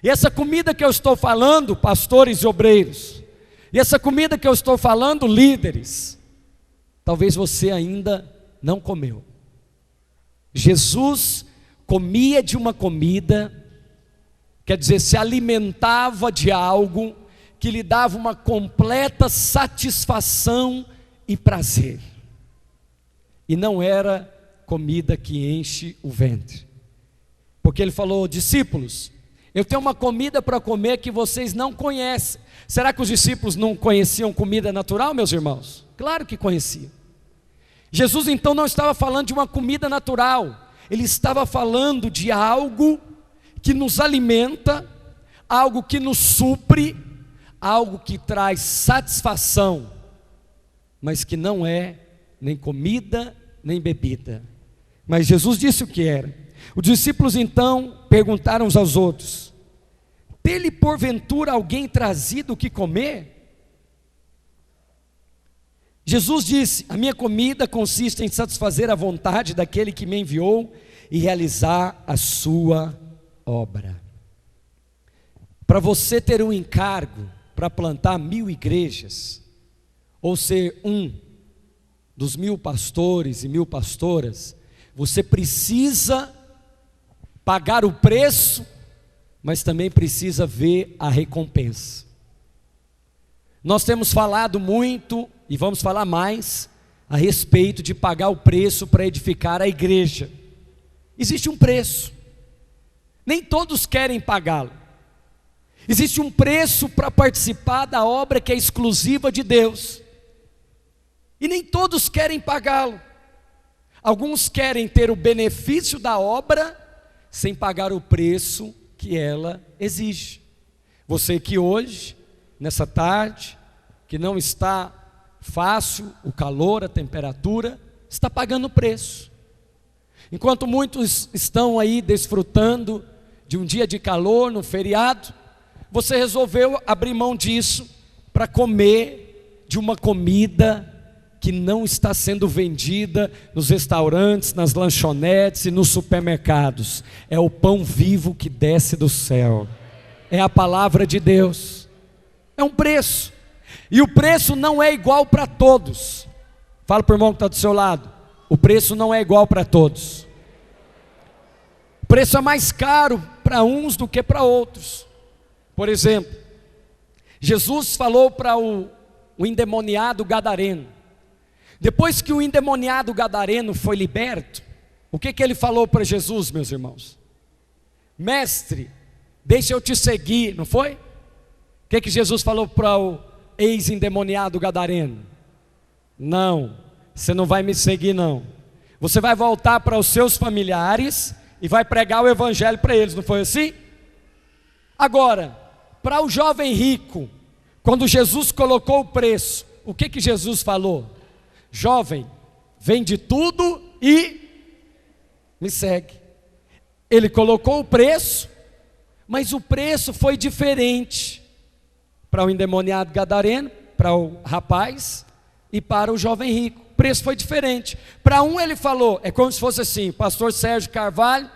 E essa comida que eu estou falando, pastores e obreiros, e essa comida que eu estou falando, líderes, talvez você ainda não comeu. Jesus comia de uma comida, quer dizer, se alimentava de algo que lhe dava uma completa satisfação e prazer. E não era comida que enche o ventre. Porque ele falou: discípulos, eu tenho uma comida para comer que vocês não conhecem. Será que os discípulos não conheciam comida natural, meus irmãos? Claro que conheciam. Jesus então não estava falando de uma comida natural, ele estava falando de algo que nos alimenta, algo que nos supre, algo que traz satisfação, mas que não é nem comida, nem bebida. Mas Jesus disse o que era. Os discípulos então perguntaram uns aos outros: tem-lhe porventura alguém trazido o que comer? Jesus disse: a minha comida consiste em satisfazer a vontade daquele que me enviou e realizar a sua obra. Para você ter um encargo para plantar 1000 igrejas, ou ser um dos 1000 pastores e 1000 pastoras, você precisa pagar o preço, mas também precisa ver a recompensa. Nós temos falado muito, e vamos falar mais, a respeito de pagar o preço para edificar a igreja. Existe um preço, nem todos querem pagá-lo. Existe um preço para participar da obra que é exclusiva de Deus, e nem todos querem pagá-lo. Alguns querem ter o benefício da obra, sem pagar o preço que ela exige. Você que hoje, nessa tarde, que não está fácil, o calor, a temperatura, está pagando o preço. Enquanto muitos estão aí desfrutando de um dia de calor no feriado, você resolveu abrir mão disso para comer de uma comida que não está sendo vendida nos restaurantes, nas lanchonetes e nos supermercados. É o pão vivo que desce do céu, é a palavra de Deus. É um preço, e o preço não é igual para todos. Fala para o irmão que está do seu lado: o preço não é igual para todos. O preço é mais caro para uns do que para outros. Por exemplo, Jesus falou para o endemoniado gadareno. Depois que o endemoniado gadareno foi liberto, o que ele falou para Jesus, meus irmãos? Mestre, deixa eu te seguir, não foi? O que Jesus falou para o ex-endemoniado gadareno? Não, você não vai me seguir não. Você vai voltar para os seus familiares e vai pregar o evangelho para eles, não foi assim? Agora, para o jovem rico, quando Jesus colocou o preço, o que Jesus falou? Jovem, vende tudo e me segue. Ele colocou o preço, mas o preço foi diferente para o endemoniado gadareno, para o rapaz e para o jovem rico. O preço foi diferente. Para um ele falou, é como se fosse assim: pastor Sérgio Carvalho,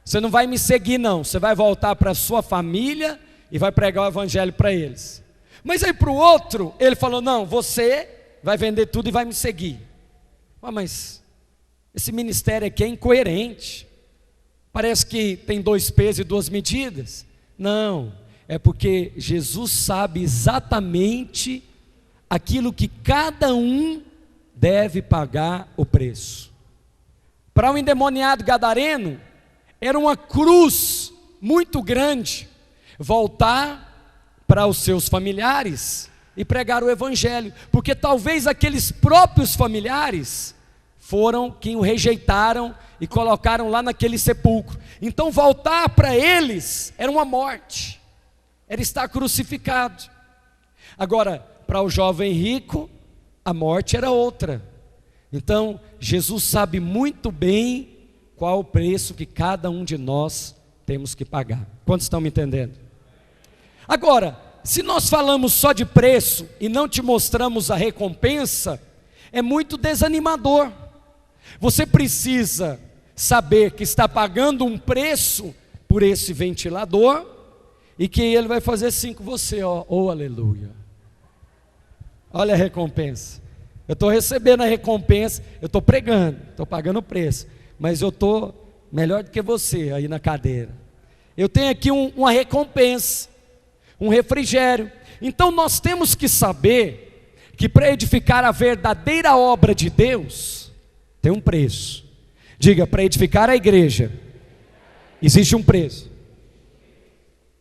você não vai me seguir não, você vai voltar para a sua família e vai pregar o evangelho para eles. Mas aí para o outro, ele falou: não, você vai vender tudo e vai me seguir. Mas esse ministério aqui é incoerente, parece que tem 2 pesos e 2 medidas. Não, é porque Jesus sabe exatamente aquilo que cada um deve pagar o preço. Para o endemoniado gadareno, era uma cruz muito grande voltar para os seus familiares e pregar o evangelho, porque talvez aqueles próprios familiares foram quem o rejeitaram e colocaram lá naquele sepulcro. Então voltar para eles era uma morte, era estar crucificado. Agora, para o jovem rico, a morte era outra. Então Jesus sabe muito bem qual o preço que cada um de nós temos que pagar. Quantos estão me entendendo? Agora, se nós falamos só de preço e não te mostramos a recompensa, é muito desanimador. Você precisa saber que está pagando um preço por esse ventilador, e que Ele vai fazer assim com você, ó, oh aleluia. Olha a recompensa. Eu estou recebendo a recompensa, eu estou pregando, estou pagando o preço, mas eu estou melhor do que você aí na cadeira. Eu tenho aqui uma recompensa, um refrigério. Então nós temos que saber que para edificar a verdadeira obra de Deus, tem um preço. Diga, para edificar a igreja, existe um preço,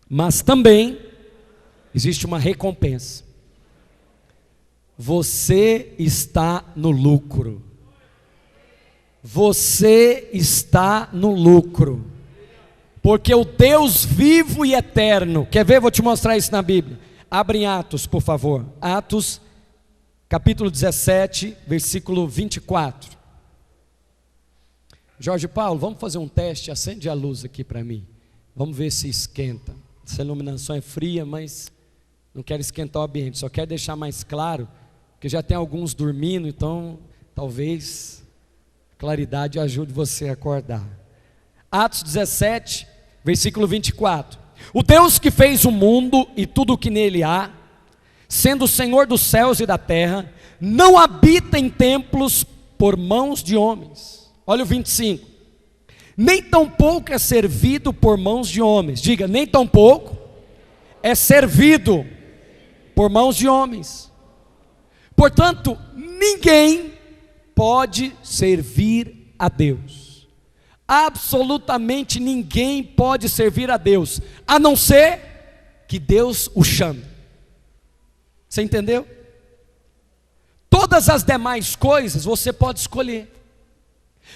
mas também existe uma recompensa. Você está no lucro. Você está no lucro. Porque o Deus vivo e eterno, quer ver? Vou te mostrar isso na Bíblia. Abre em Atos, por favor. Atos, capítulo 17, versículo 24. Jorge Paulo, vamos fazer um teste. Acende a luz aqui para mim. Vamos ver se esquenta. Essa iluminação é fria, mas não quero esquentar o ambiente. Só quero deixar mais claro, porque já tem alguns dormindo, então talvez a claridade ajude você a acordar. Atos 17, versículo 24. O Deus que fez o mundo e tudo o que nele há, sendo o Senhor dos céus e da terra, não habita em templos por mãos de homens. Olha o 25. Nem tampouco é servido por mãos de homens. Diga, nem tampouco é servido por mãos de homens. Portanto, ninguém pode servir a Deus. Absolutamente ninguém pode servir a Deus, a não ser que Deus o chame. Você entendeu? Todas as demais coisas você pode escolher.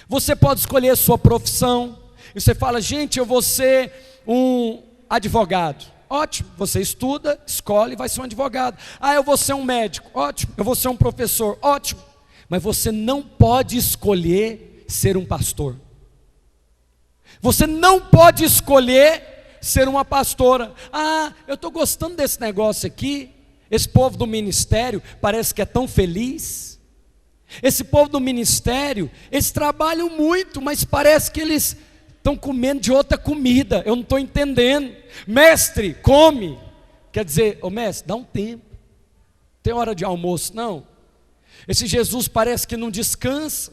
Você pode escolher a sua profissão. E você fala, gente, eu vou ser um advogado. Ótimo, você estuda, escolhe e vai ser um advogado. Ah, eu vou ser um médico. Ótimo, eu vou ser um professor. Ótimo. Mas você não pode escolher ser um pastor. Você não pode escolher ser uma pastora. Ah, eu estou gostando desse negócio aqui. Esse povo do ministério parece que é tão feliz. Esse povo do ministério, eles trabalham muito, mas parece que eles estão comendo de outra comida. Eu não estou entendendo. Mestre, come. Quer dizer, ô mestre, dá um tempo. Tem hora de almoço, não. Esse Jesus parece que não descansa.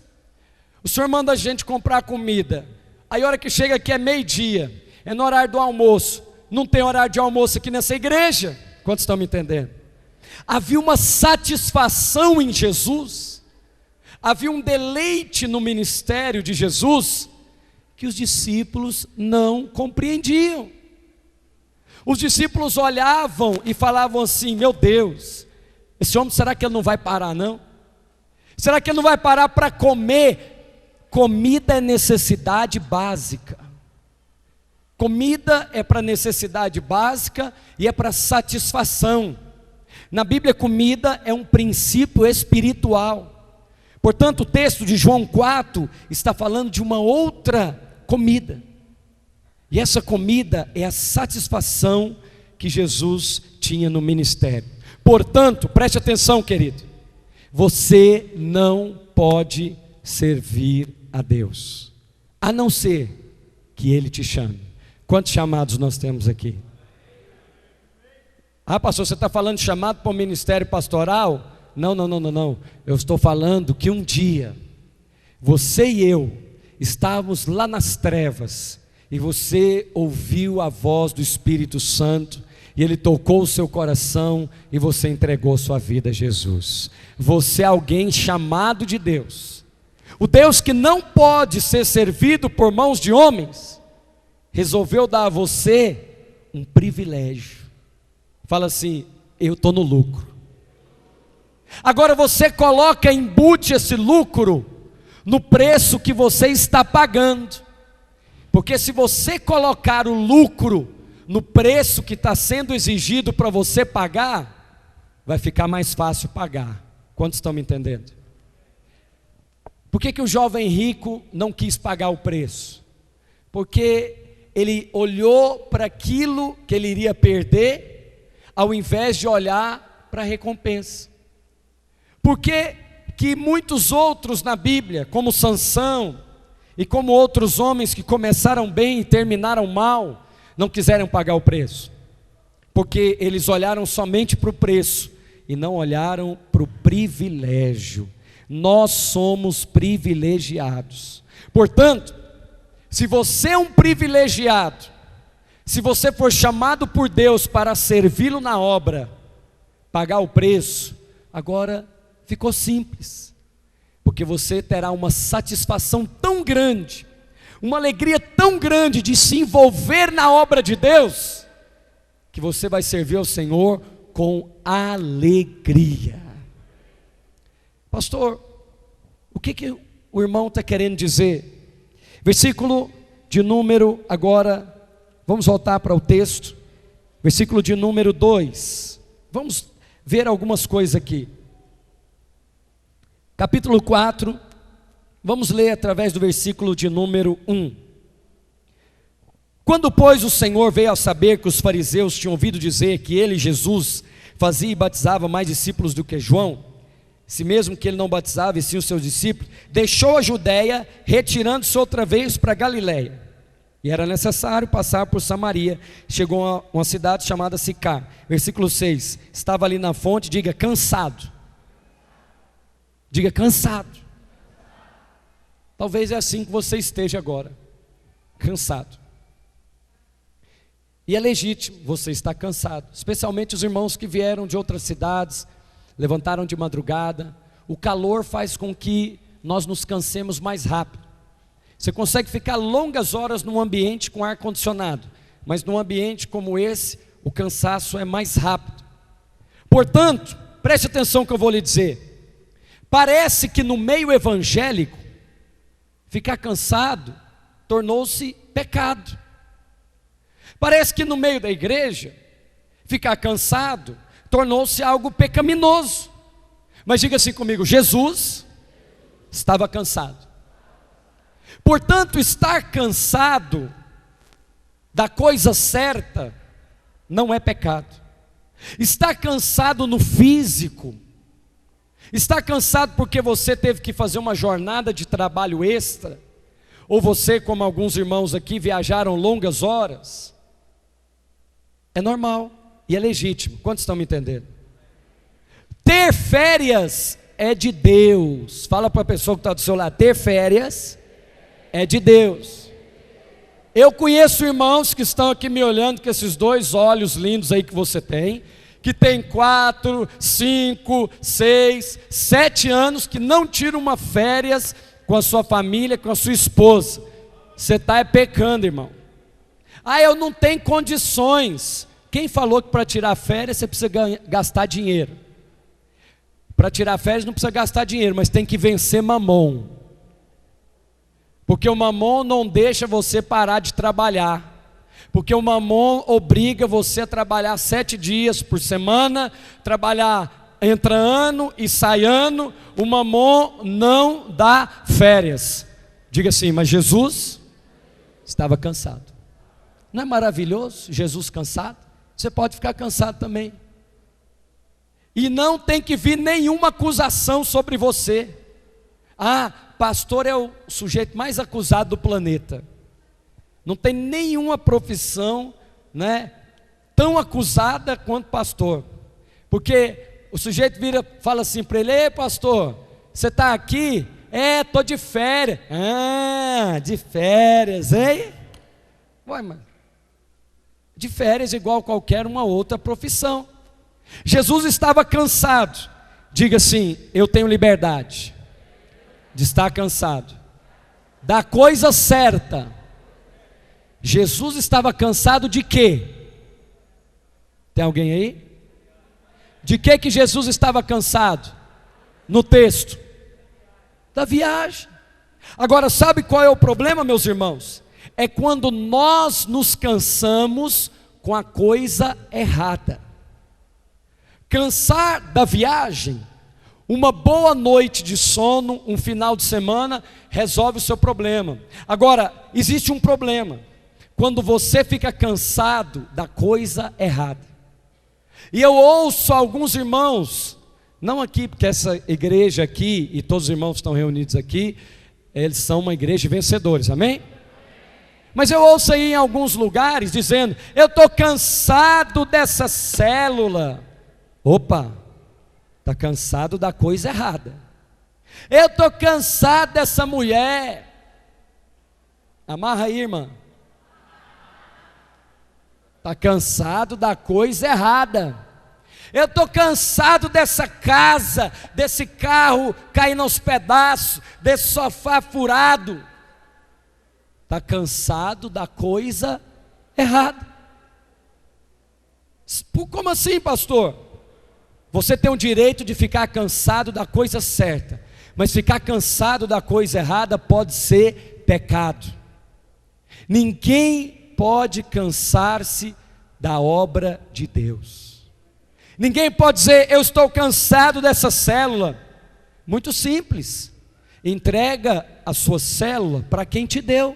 O senhor manda a gente comprar comida. Aí a hora que chega aqui é meio-dia. É no horário do almoço. Não tem horário de almoço aqui nessa igreja. Quantos estão me entendendo? Havia uma satisfação em Jesus. Havia um deleite no ministério de Jesus que os discípulos não compreendiam. Os discípulos olhavam e falavam assim, meu Deus, esse homem, será que ele não vai parar não? Será que ele não vai parar para comer? Comida é necessidade básica. Comida é para necessidade básica e é para satisfação. Na Bíblia, comida é um princípio espiritual. Portanto, o texto de João 4 está falando de uma outra comida. E essa comida é a satisfação que Jesus tinha no ministério. Portanto, preste atenção, querido. Você não pode servir a Deus, a não ser que Ele te chame. Quantos chamados nós temos aqui? Ah, pastor, você está falando de chamado para o ministério pastoral? Não. Eu estou falando que um dia, você e eu estávamos lá nas trevas, e você ouviu a voz do Espírito Santo, e Ele tocou o seu coração, e você entregou sua vida a Jesus. Você é alguém chamado de Deus. O Deus que não pode ser servido por mãos de homens, resolveu dar a você um privilégio. Fala assim, eu estou no lucro. Agora você coloca, embute esse lucro no preço que você está pagando. Porque se você colocar o lucro no preço que está sendo exigido para você pagar, vai ficar mais fácil pagar. Quantos estão me entendendo? Por que o jovem rico não quis pagar o preço? Porque ele olhou para aquilo que ele iria perder, ao invés de olhar para a recompensa. Por que muitos outros na Bíblia, como Sansão, e como outros homens que começaram bem e terminaram mal, não quiseram pagar o preço? porque eles olharam somente para o preço e não olharam para o privilégio. Nós somos privilegiados. Portanto, se você é um privilegiado, se você for chamado por Deus para servi-lo na obra, pagar o preço, agora ficou simples, porque você terá uma satisfação tão grande, uma alegria tão grande de se envolver na obra de Deus, que você vai servir ao Senhor com alegria. Pastor, o que o irmão está querendo dizer? Versículo de número, agora, vamos voltar para o texto, versículo de número 2, vamos ver algumas coisas aqui. Capítulo 4, vamos ler através do versículo de número 1. Quando, pois, o Senhor veio a saber que os fariseus tinham ouvido dizer que ele, Jesus, fazia e batizava mais discípulos do que João, se mesmo que ele não batizava e sim os seus discípulos, deixou a Judéia, retirando-se outra vez para Galiléia. E era necessário passar por Samaria. Chegou a uma cidade chamada Sicar. Versículo 6, estava ali na fonte, diga cansado. Diga cansado. Talvez é assim que você esteja agora, cansado. E é legítimo você estar cansado, especialmente os irmãos que vieram de outras cidades, levantaram de madrugada. O calor faz com que nós nos cansemos mais rápido. Você consegue ficar longas horas num ambiente com ar condicionado, mas num ambiente como esse, o cansaço é mais rápido. Portanto, preste atenção no que eu vou lhe dizer. Parece que no meio evangélico, ficar cansado tornou-se pecado. Parece que no meio da igreja, ficar cansado tornou-se algo pecaminoso. Mas diga assim comigo: Jesus estava cansado. Portanto, estar cansado da coisa certa não é pecado. Estar cansado no físico, estar cansado porque você teve que fazer uma jornada de trabalho extra, ou você, como alguns irmãos aqui, viajaram longas horas, é normal e é legítimo. Quantos estão me entendendo? Ter férias é de Deus. Fala para a pessoa que está do seu lado: ter férias é de Deus. Eu conheço irmãos que estão aqui me olhando com esses dois olhos lindos aí que você tem, que tem 4, 5, 6, 7 anos, que não tiram uma férias com a sua família, com a sua esposa. Você está pecando, irmão. Ah, eu não tenho condições. Quem falou que para tirar férias você precisa gastar dinheiro? Para tirar férias não precisa gastar dinheiro, mas tem que vencer mamon. Porque o mamon não deixa você parar de trabalhar. Porque o mamon obriga você a trabalhar 7 dias por semana, trabalhar entra ano e sai ano. O mamon não dá férias. Diga assim: mas Jesus estava cansado. Não é maravilhoso Jesus cansado? Você pode ficar cansado também. E não tem que vir nenhuma acusação sobre você. Ah, pastor é o sujeito mais acusado do planeta. Não tem nenhuma profissão, né, tão acusada quanto pastor. Porque o sujeito vira, fala assim para ele: ei pastor, você está aqui? Estou de férias. Ah, de férias, hein? Ué, mas de férias igual qualquer uma outra profissão. Jesus estava cansado. Diga assim: eu tenho liberdade de estar cansado da coisa certa. Jesus estava cansado de quê? Tem alguém aí? De que Jesus estava cansado? No texto da viagem. Agora, sabe qual é o problema, meus irmãos? É quando nós nos cansamos com a coisa errada. Cansar da viagem, uma boa noite de sono, um final de semana, resolve o seu problema. Agora, existe um problema, quando você fica cansado da coisa errada. E eu ouço alguns irmãos, não aqui, porque essa igreja aqui, e todos os irmãos que estão reunidos aqui, eles são uma igreja de vencedores, amém? Mas eu ouço aí em alguns lugares dizendo: eu estou cansado dessa célula. Opa, está cansado da coisa errada. Eu estou cansado dessa mulher. Amarra aí, irmã. Está cansado da coisa errada. Eu estou cansado dessa casa, desse carro caindo aos pedaços, desse sofá furado. Está cansado da coisa errada. Como assim, pastor? Você tem o direito de ficar cansado da coisa certa, mas ficar cansado da coisa errada pode ser pecado. Ninguém pode cansar-se da obra de Deus. Ninguém pode dizer: eu estou cansado dessa célula. Muito simples. Entrega a sua célula para quem te deu.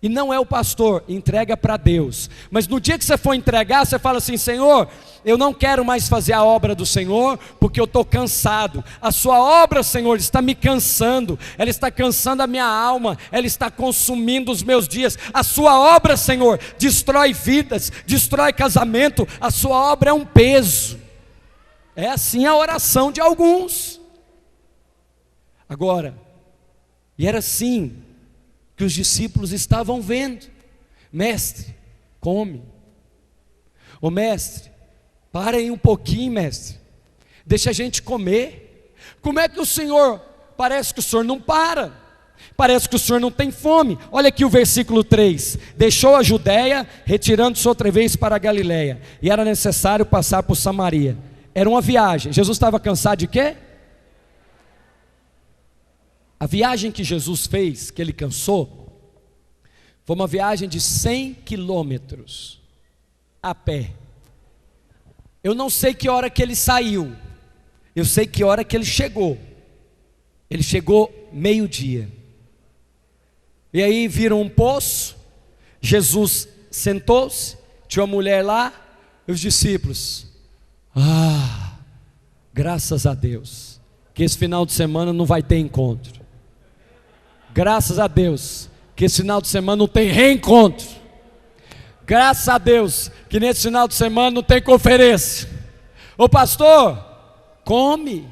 E não é o pastor, entrega para Deus. Mas no dia que você for entregar, você fala assim: Senhor, eu não quero mais fazer a obra do Senhor, porque eu estou cansado. A sua obra, Senhor, está me cansando. Ela está cansando a minha alma. Ela está consumindo os meus dias. A sua obra, Senhor, destrói vidas, destrói casamento. A sua obra é um peso. É assim a oração de alguns. Agora, e era assim que os discípulos estavam vendo: mestre, come. Ô mestre, para aí um pouquinho, mestre, deixa a gente comer. Como é que o Senhor, parece que o Senhor não para, parece que o Senhor não tem fome. Olha aqui o versículo 3: deixou a Judéia, retirando-se outra vez para a Galiléia, e era necessário passar por Samaria. Era uma viagem. Jesus estava cansado de quê? A viagem que Jesus fez, que ele cansou, foi uma viagem de 100 quilômetros a pé. Eu não sei que hora que ele saiu, eu sei que hora que ele chegou. Ele chegou meio-dia. E aí viram um poço, Jesus sentou-se, tinha uma mulher lá, e os discípulos: graças a Deus, que esse final de semana não vai ter encontro. Graças a Deus, que esse final de semana não tem reencontro. Graças a Deus, que nesse final de semana não tem conferência. Ô pastor, come.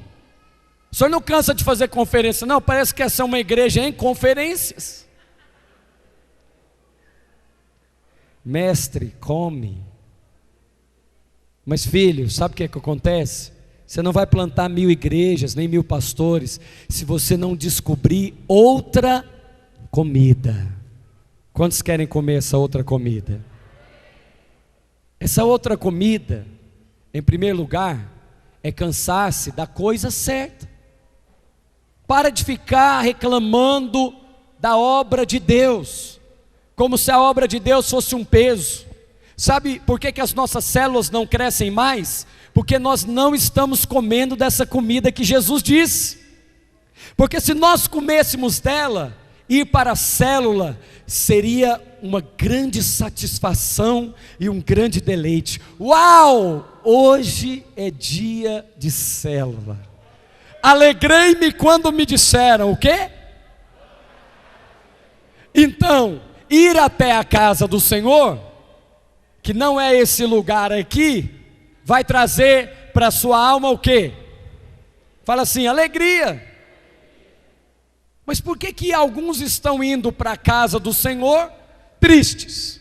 O senhor não cansa de fazer conferência, não? Parece que essa é uma igreja em conferências. Mestre, come. Mas filho, sabe o que acontece? Você não vai plantar 1000 igrejas, nem 1000 pastores, se você não descobrir outra comida. Quantos querem comer essa outra comida? Essa outra comida, em primeiro lugar, é cansar-se da coisa certa. Para de ficar reclamando da obra de Deus, como se a obra de Deus fosse um peso. Sabe por que as nossas células não crescem mais? Porque nós não estamos comendo dessa comida que Jesus disse. Porque se nós comêssemos dela, ir para a célula seria uma grande satisfação e um grande deleite. Uau! Hoje é dia de célula. Alegrei-me quando me disseram o quê? Então, ir até a casa do Senhor, que não é esse lugar aqui, vai trazer para a sua alma o quê? Fala assim: alegria. Mas por que alguns estão indo para a casa do Senhor tristes?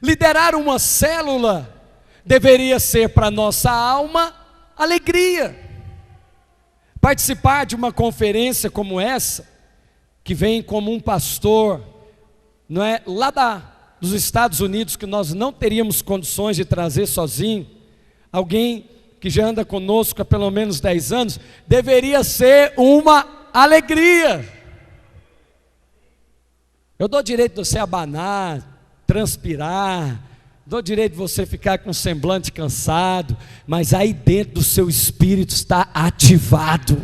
Liderar uma célula deveria ser para a nossa alma alegria. Participar de uma conferência como essa, que vem como um pastor, não é, lá dos Estados Unidos, que nós não teríamos condições de trazer sozinho, alguém que já anda conosco há pelo menos 10 anos, deveria ser uma alegria. Eu dou direito de você abanar, transpirar, dou direito de você ficar com um semblante cansado, mas aí dentro do seu espírito está ativado,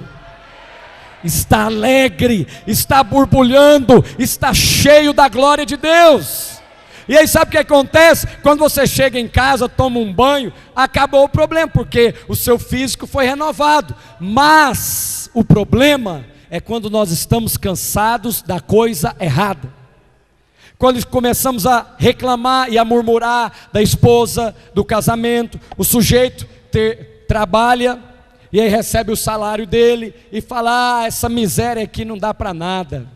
está alegre, está borbulhando, está cheio da glória de Deus. E aí sabe o que acontece? Quando você chega em casa, toma um banho, acabou o problema, porque o seu físico foi renovado. Mas o problema é quando nós estamos cansados da coisa errada. Quando começamos a reclamar e a murmurar da esposa, do casamento, o sujeito trabalha e aí recebe o salário dele e fala: essa miséria aqui não dá para nada.